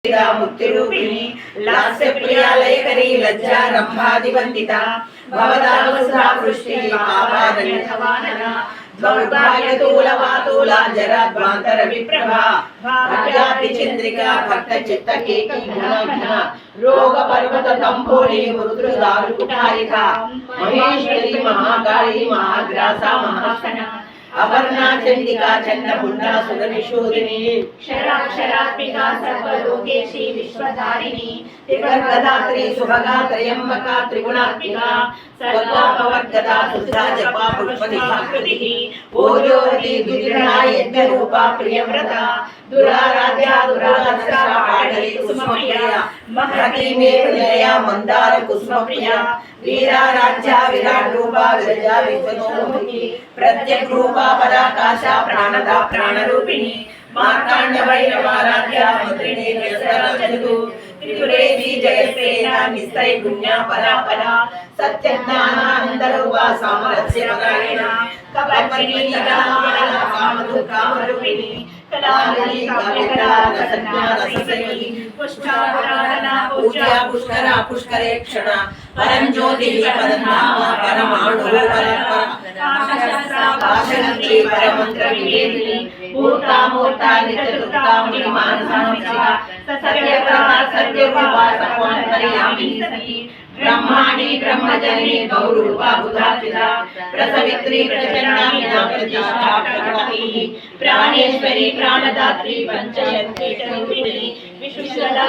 मुक्तिरूपिणी लास्य प्रिया लयकरी लज्जा रंभादिवंदिता भवदावसुधा वृष्टि पावादन्यथवानना दौर्भाग्यतूलवातूला जराद्वान्तर विप्रभा भाग्याति चंद्रिका भक्त चित्त केकी घना रोग पर्वत तंभोली मुद्रुदारुकुटारिका महेश्वरी महाकाली महाग्रासा महासना अपर्णा चंडिका चंद्रमुंडा सुगनिशोदिनी क्षराक्षरात्मिका सर्वलोकेशी विश्वधारिणी त्रिवर्गदात्री सुभगा त्रयंबका त्रिगुणात्मिका सर्वापवर्गदा सुधा जपा पुष्पनिभाकृतिः ओजोवती दुर्गणा यज्ञरूपा प्रियव्रता दुराराध्या दुराधर्षा पाढली कुसुमप्रिया महती मेरुनिलया मंदार कुसुमप्रिया वीराराध्या विराट रूपा विरजा विश्वतोमुखी प्रत्यक रूपा पराकाशा प्राणदा प्राणरूपिणी मार्कांड भैरवाराध्या मंत्रिणी व्यसरजतु त्रिपुरेशी जयसेना निस्तय गुण्या परापरा सत्यज्ञानानंद रूपा सामरस्य परायणा कपटिनी जगन्माला कामधु कामरूपिणी कलाली काव्यकरा रसज्ञा रससयी पुष्टापुराणना पूज्या पुष्करा पुष्करे क्षणा परम ज्योतिः परधाम परमाणु परपरा भाषणत्री परमंत्र विवेदिनी मूर्ता मूर्ता नित्यतुक्ता मुनिमानसांसिका सत्यप्रभा सत्यरूपा सर्वान्तर्यामिनी सती ब्रह्माणि ब्रह्मजननी गौरूपा बुधार्चिता प्रसवित्री प्रचंडा मीना प्रतिष्ठा प्रकटिः प्राणेश्वरी प्राणदात्री पंचशक्ति स्वरूपिणी विश्वदा